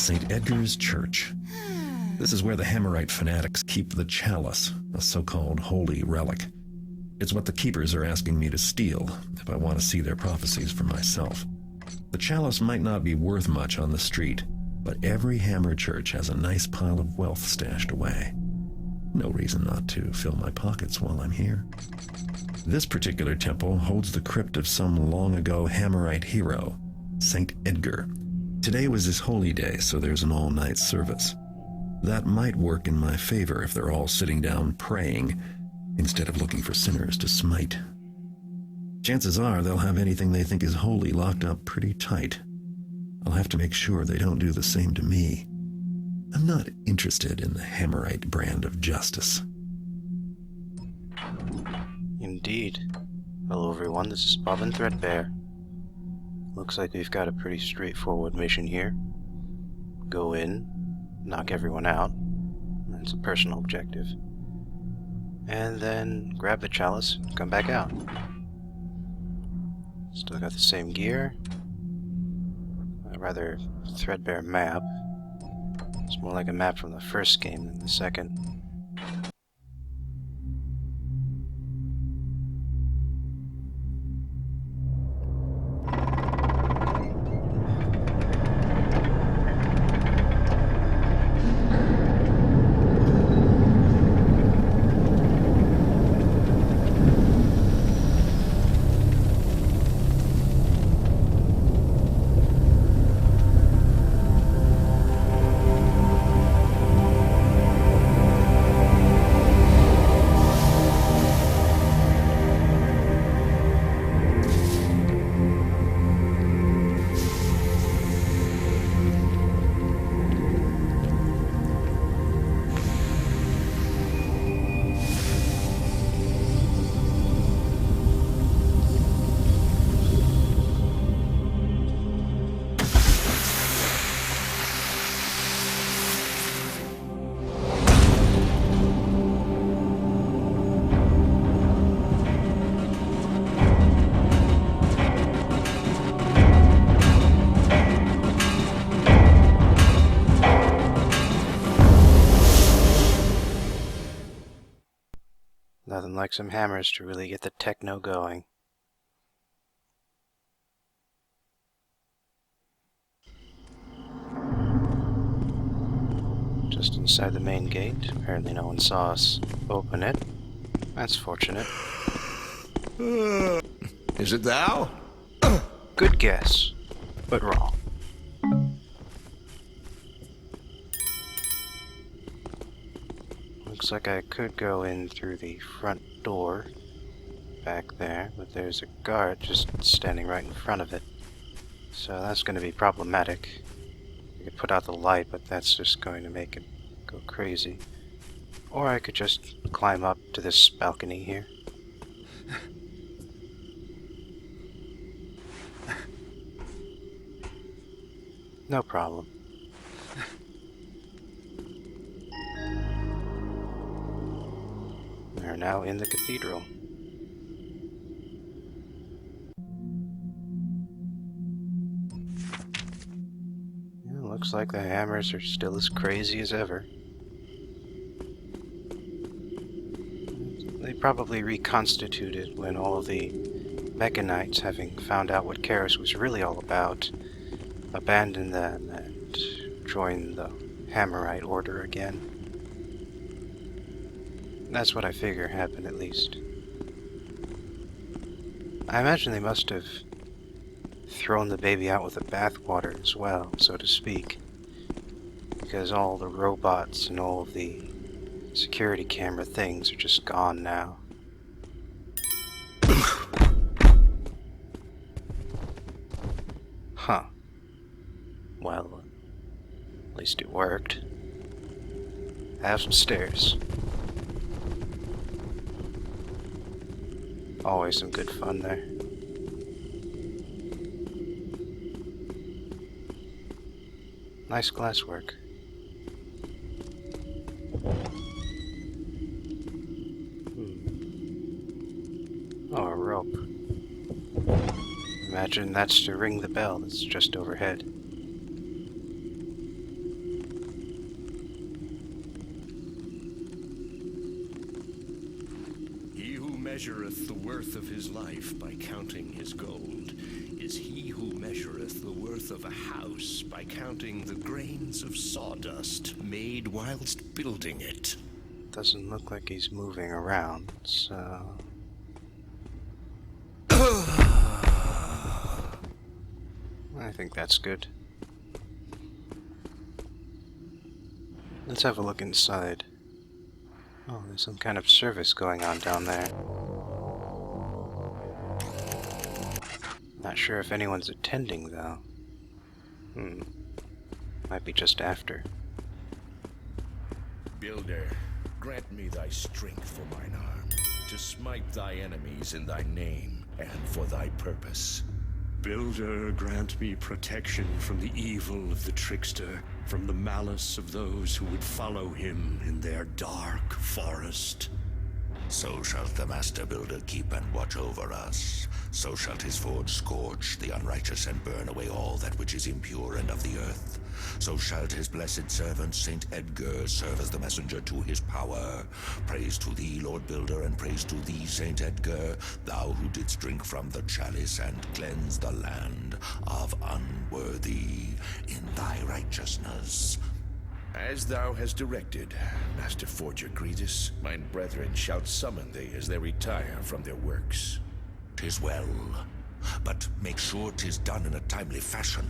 St. Edgar's Church. This is where the Hammerite fanatics keep the chalice, a so-called holy relic. It's what the keepers are asking me to steal if I want to see their prophecies for myself. The chalice might not be worth much on the street, but every Hammer church has a nice pile of wealth stashed away. No reason not to fill my pockets while I'm here. This particular temple holds the crypt of some long-ago Hammerite hero, St. Edgar. Today was his holy day, so there's an all-night service. That might work in my favor if they're all sitting down praying, instead of looking for sinners to smite. Chances are they'll have anything they think is holy locked up pretty tight. I'll have to make sure they don't do the same to me. I'm not interested in the Hammerite brand of justice. Indeed. Hello everyone, this is Bob and Threadbare. Looks like we've got a pretty straightforward mission here. Go in, knock everyone out. That's a personal objective. And then grab the chalice and come back out. Still got the same gear. A rather threadbare map. It's more like a map from the first game than the second. Nothing like some hammers to really get the techno going. Just inside the main gate. Apparently no one saw us open it. That's fortunate. Is it thou? Good guess, but wrong. Looks like I could go in through the front door back there, but there's a guard just standing right in front of it. So that's going to be problematic. I could put out the light, but that's just going to make it go crazy. Or I could just climb up to this balcony here. No problem. We're now in the cathedral. Yeah, looks like the hammers are still as crazy as ever. They probably reconstituted when all of the Mechanites, having found out what Karis was really all about, abandoned them and joined the Hammerite Order again. That's what I figure happened, at least. I imagine they must have thrown the baby out with the bathwater as well, so to speak. Because all the robots and all of the security camera things are just gone now. Huh. Well, at least it worked. I have some stairs. Always some good fun there. Nice glasswork. Oh, a rope. Imagine that's to ring the bell that's just overhead. measureth the worth of his life by counting his gold is he who measureth the worth of a house by counting the grains of sawdust made whilst building it. Doesn't look like he's moving around, so... I think that's good. Let's have a look inside. Oh, there's some kind of service going on down there. Not sure if anyone's attending, though. Might be just after. Builder, grant me thy strength for mine arm, to smite thy enemies in thy name and for thy purpose. Builder, grant me protection from the evil of the trickster, from the malice of those who would follow him in their dark forest. So shalt the Master Builder keep and watch over us. So shalt his forge scorch the unrighteous and burn away all that which is impure and of the earth. So shalt his blessed servant Saint Edgar serve as the messenger to his power. Praise to thee, Lord Builder, and praise to thee, Saint Edgar, thou who didst drink from the chalice and cleanse the land of unworthy in thy righteousness. As thou hast directed, Master Forger Gretus, mine brethren shall summon thee as they retire from their works. 'Tis well, but make sure 'tis done in a timely fashion.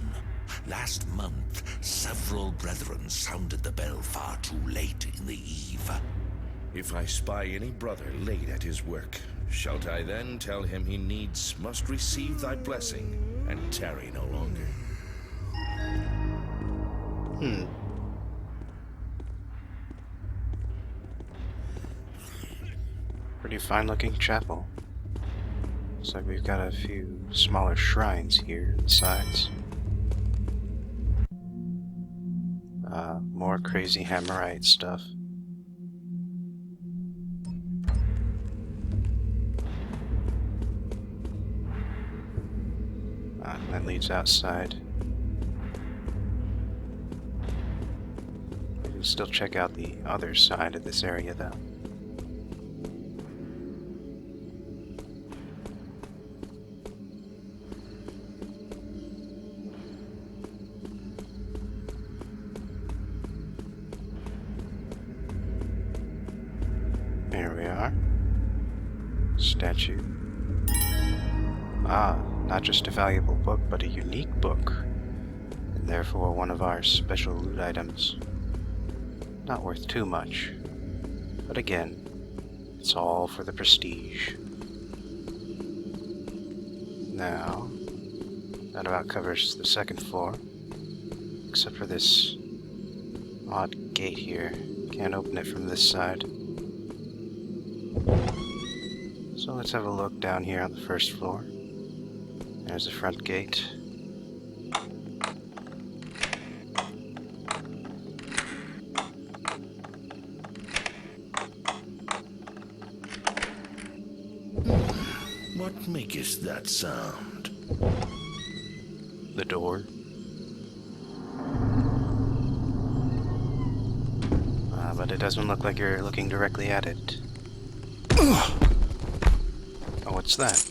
Last month, several brethren sounded the bell far too late in the eve. If I spy any brother late at his work, shalt I then tell him he needs must receive thy blessing and tarry no longer? Pretty fine-looking chapel. Looks like we've got a few smaller shrines here on the sides. More crazy Hammerite stuff. That leads outside. We can still check out the other side of this area, though. There we are. Statue. Not just a valuable book, but a unique book, and therefore one of our special loot items. Not worth too much, but again, it's all for the prestige. Now, that about covers the second floor, except for this odd gate here. Can't open it from this side. So let's have a look down here on the first floor. There's the front gate. What makest that sound? The door. But it doesn't look like you're looking directly at it. Oh, what's that?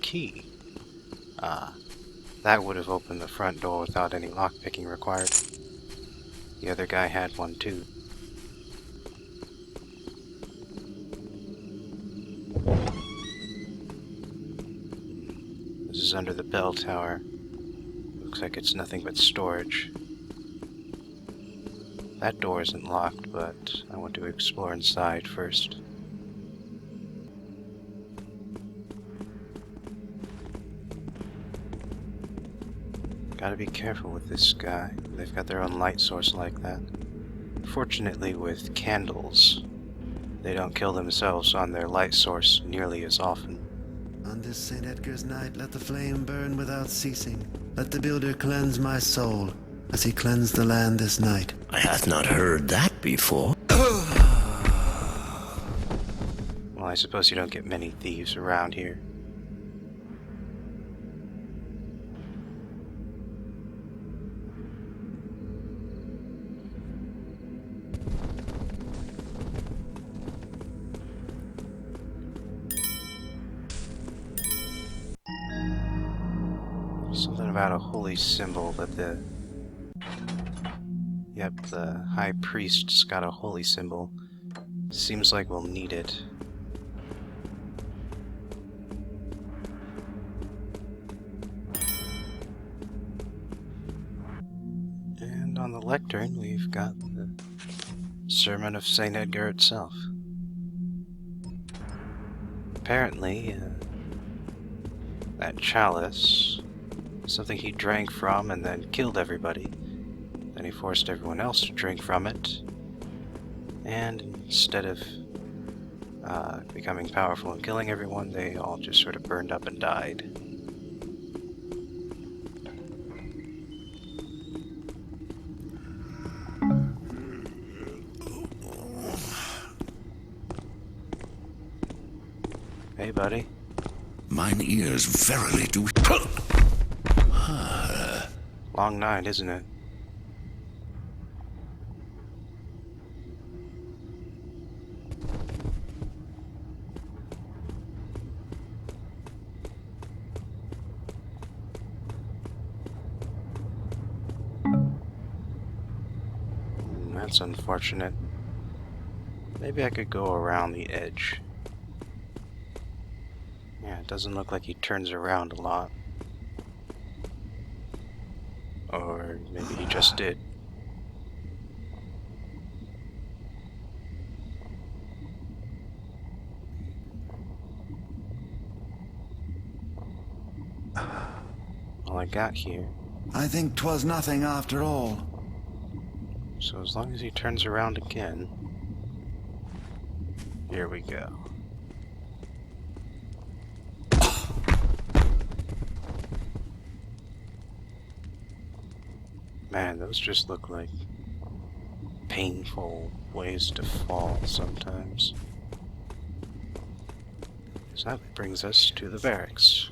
Key. That would have opened the front door without any lockpicking required. The other guy had one too. This is under the bell tower. Looks like it's nothing but storage. That door isn't locked, but I want to explore inside first. Gotta be careful with this guy. They've got their own light source like that. Fortunately, with candles, they don't kill themselves on their light source nearly as often. On this St. Edgar's night, let the flame burn without ceasing. Let the builder cleanse my soul, as he cleansed the land this night. I hath not heard that before. Well, I suppose you don't get many thieves around here. Something about a holy symbol that the... Yep, the High Priest's got a holy symbol. Seems like we'll need it. And on the lectern, we've got the Sermon of St. Edgar itself. Apparently, that chalice, something he drank from and then killed everybody. Then he forced everyone else to drink from it. And instead of becoming powerful and killing everyone, they all just sort of burned up and died. Hey, buddy. Mine ears verily do... Long night, isn't it? That's unfortunate. Maybe I could go around the edge. Yeah, it doesn't look like he turns around a lot. Or maybe he just did. All I got here. I think 'twas nothing after all. So as long as he turns around again... Here we go. Man, those just look like painful ways to fall sometimes. So that brings us to the barracks.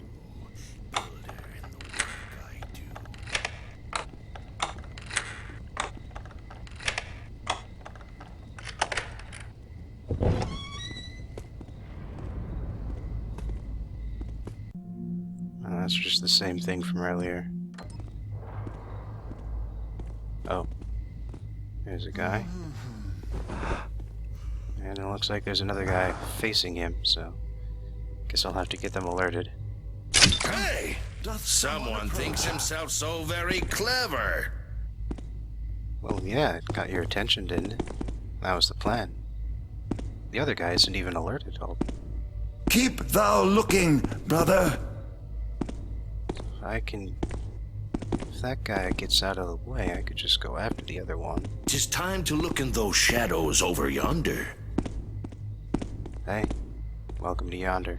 That's just the same thing from earlier. Oh. There's a guy. And it looks like there's another guy facing him, so... Guess I'll have to get them alerted. Hey! Someone thinks himself so very clever. Well, yeah, it got your attention, didn't it? That was the plan. The other guy isn't even alerted. Keep thou looking, brother. If that guy gets out of the way, I could just go after the other one. 'Tis time to look in those shadows over yonder. Hey, welcome to yonder.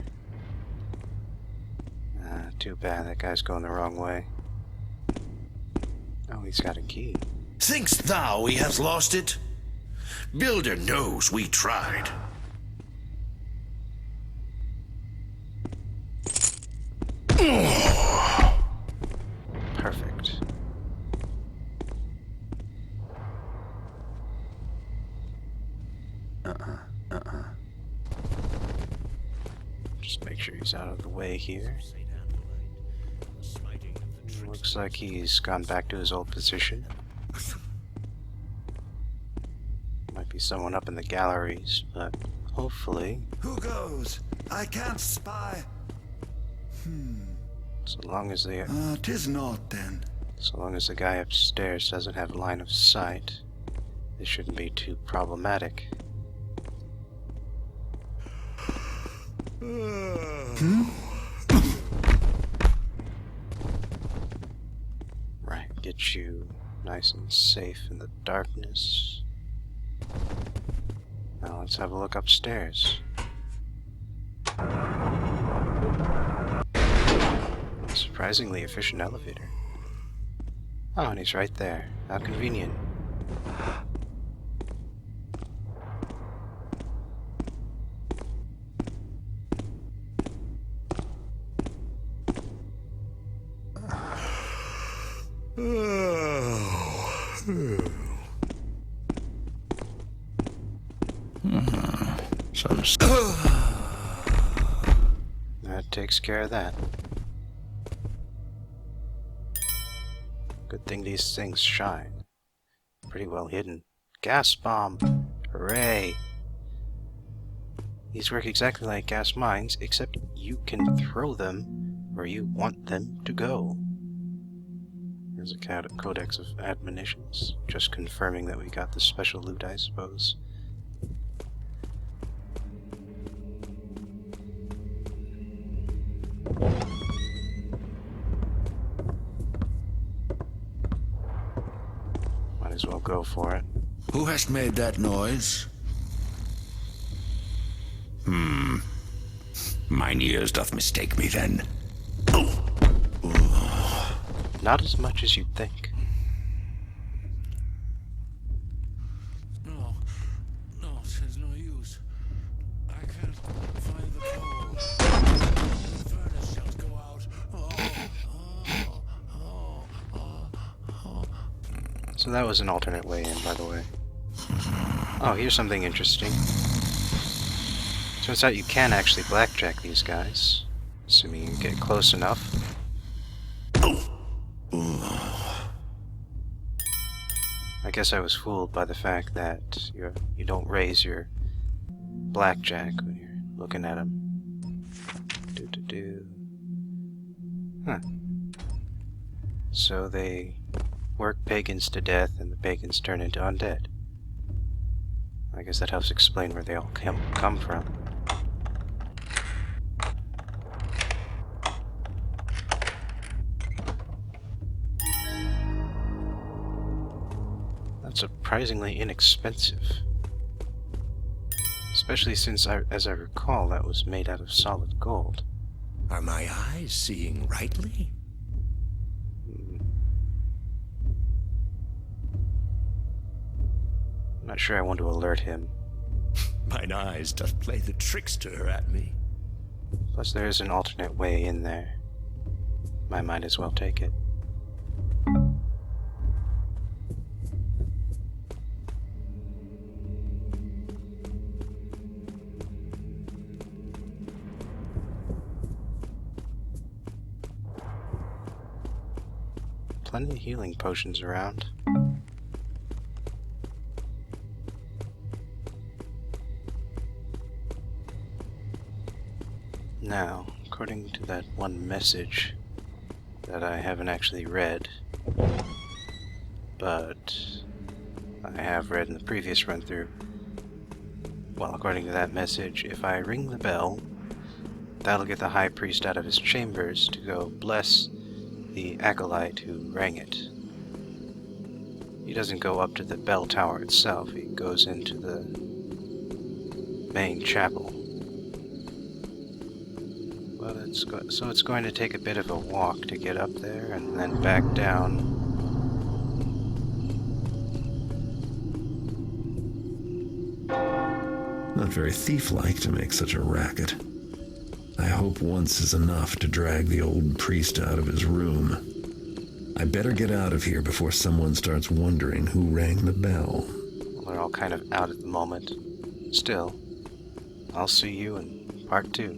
Too bad, that guy's going the wrong way. Oh, he's got a key. Thinkst thou he hath lost it? Builder knows we tried. Perfect. Just make sure he's out of the way here. Looks like he's gone back to his old position. Might be someone up in the galleries, but hopefully... Who goes? I can't spy. So long as the 'Tis naught then. So long as the guy upstairs doesn't have line of sight, it shouldn't be too problematic. Right, get you nice and safe in the darkness. Now let's have a look upstairs. Surprisingly efficient elevator. Oh, and he's right there. How convenient. That takes care of that. thing these things shine. Pretty well hidden. Gas bomb! Hooray! These work exactly like gas mines, except you can throw them where you want them to go. There's a codex of admonitions, just confirming that we got the special loot, I suppose. Might as well go for it. Who hast made that noise? Mine ears doth mistake me then. Not as much as you'd think. No, there's no use. I can't find the coal. The furnace shall go out. So that was an alternate way in, by the way. Oh, here's something interesting. Turns out you can actually blackjack these guys, assuming you get close enough. I guess I was fooled by the fact that you don't raise your blackjack when you're looking at them. Huh. So they work pagans to death, and the pagans turn into undead. I guess that helps explain where they all come from. That's surprisingly inexpensive. Especially since, as I recall, that was made out of solid gold. Are my eyes seeing rightly? I'm not sure I want to alert him. Mine eyes doth play the trickster at me. Plus there is an alternate way in there. I might as well take it. Plenty of healing potions around. Now, according to that one message that I haven't actually read, but I have read in the previous run-through, well, according to that message, if I ring the bell, that'll get the High Priest out of his chambers to go bless the acolyte who rang it. He doesn't go up to the bell tower itself, he goes into the main chapel. Well, so it's going to take a bit of a walk to get up there and then back down. Not very thief-like to make such a racket. I hope once is enough to drag the old priest out of his room. I better get out of here before someone starts wondering who rang the bell. Well, they're all kind of out at the moment. Still, I'll see you in part 2.